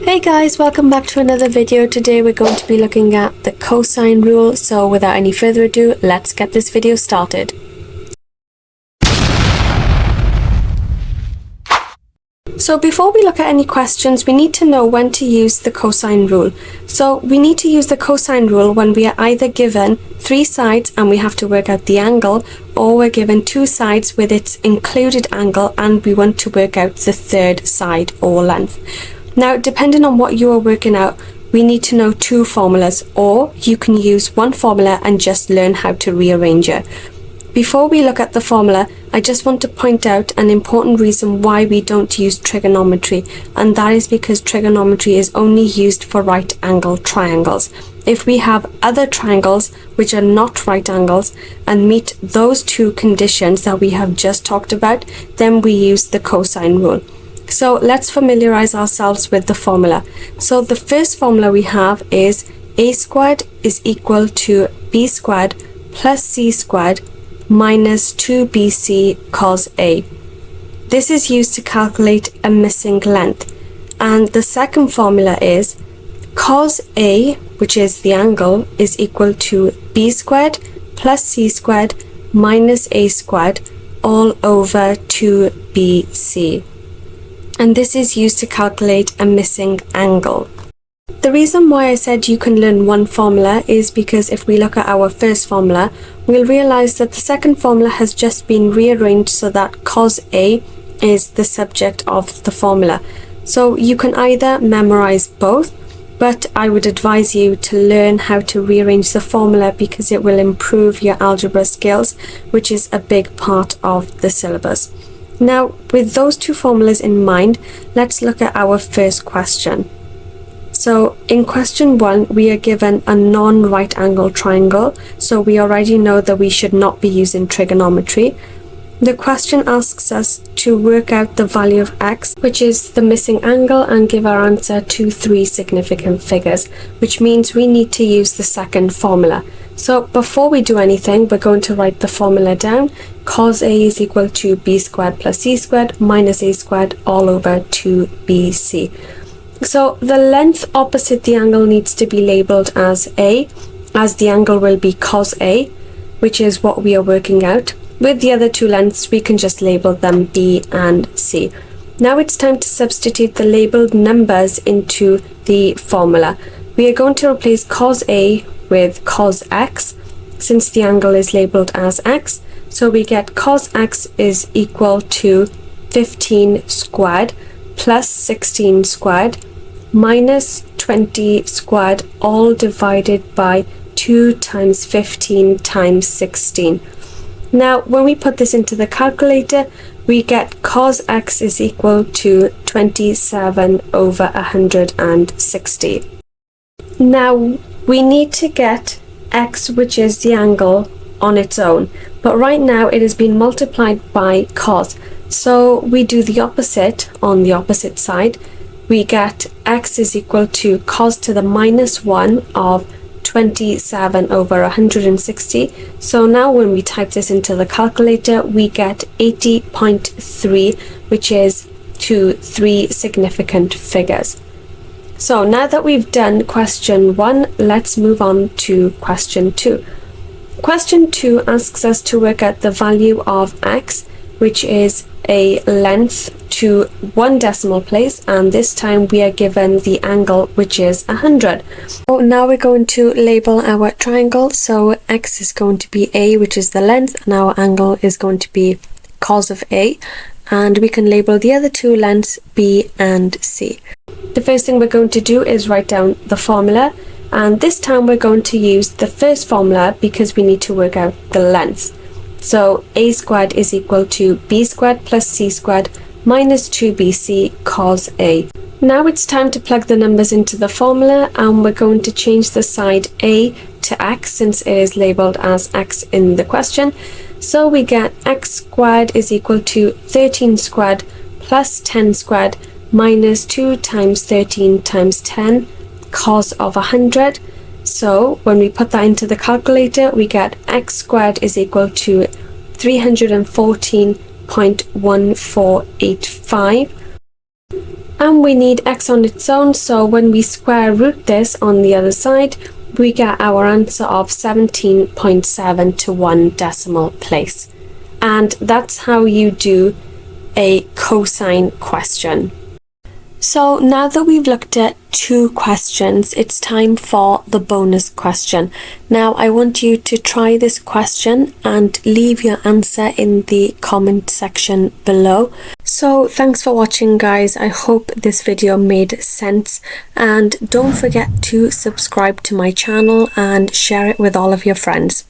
Hey guys, welcome back to another video. Today we're going to be looking at the cosine rule. So without any further ado, let's get this video started. So before we look at any questions, we need to know when to use the cosine rule. So we need to use the cosine rule when we are either given three sides and we have to work out the angle, or we're given two sides with its included angle and we want to work out the third side or length. Now, depending on what you are working out, we need to know two formulas, or you can use one formula and just learn how to rearrange it. Before we look at the formula, I just want to point out an important reason why we don't use trigonometry, and that is because trigonometry is only used for right angle triangles. If we have other triangles which are not right angles and meet those two conditions that we have just talked about, then we use the cosine rule. So let's familiarize ourselves with the formula. So the first formula we have is a squared is equal to b squared plus c squared minus 2bc cos a. This is used to calculate a missing length. And the second formula is cos a, which is the angle, is equal to b squared plus c squared minus a squared all over 2bc. And this is used to calculate a missing angle. The reason why I said you can learn one formula is because if we look at our first formula, we'll realize that the second formula has just been rearranged so that cos A is the subject of the formula. So you can either memorize both, but I would advise you to learn how to rearrange the formula because it will improve your algebra skills, which is a big part of the syllabus. Now, with those two formulas in mind, let's look at our first question. So in question 1, we are given a non-right angle triangle, so we already know that we should not be using trigonometry. The question asks us to work out the value of x, which is the missing angle, and give our answer to three significant figures, which means we need to use the second formula. So before we do anything, we're going to write the formula down. Cos A is equal to b squared plus c squared minus a squared all over 2bc. So the length opposite the angle needs to be labelled as A, as the angle will be cos A, which is what we are working out. With the other two lengths, we can just label them B and C. Now it's time to substitute the labelled numbers into the formula. We are going to replace cos A with cos x, since the angle is labelled as x. So we get cos x is equal to 15 squared plus 16 squared minus 20 squared, all divided by 2 times 15 times 16. Now, when we put this into the calculator, we get cos x is equal to 27 over 160. Now, we need to get x, which is the angle, on its own. But right now, it has been multiplied by cos. So we do the opposite on the opposite side. We get x is equal to cos to the minus 1 of 27 over 160. So now when we type this into the calculator, we get 80.3, which is to three significant figures. So now that we've done question 1, let's move on to question 2. Question 2 asks us to work out the value of x, which is a length to one decimal place, and this time we are given the angle, which is 100. So now we're going to label our triangle. So x is going to be A, which is the length, and our angle is going to be cos of A, and we can label the other two lengths B and C. The first thing we're going to do is write down the formula, and this time we're going to use the first formula because we need to work out the length. So a squared is equal to b squared plus c squared minus 2bc cos A. Now it's time to plug the numbers into the formula, and we're going to change the side A to x since it is labelled as x in the question. So we get x squared is equal to 13 squared plus 10 squared minus 2 times 13 times 10 cos of 100. So when we put that into the calculator, we get x squared is equal to 314.1485. And we need x on its own, so when we square root this on the other side, we get our answer of 17.7 to 1 decimal place. And that's how you do a cosine question. So now that we've looked at 2 questions, it's time for the bonus question. Now I want you to try this question and leave your answer in the comment section below. So thanks for watching, guys. I hope this video made sense, and don't forget to subscribe to my channel and share it with all of your friends.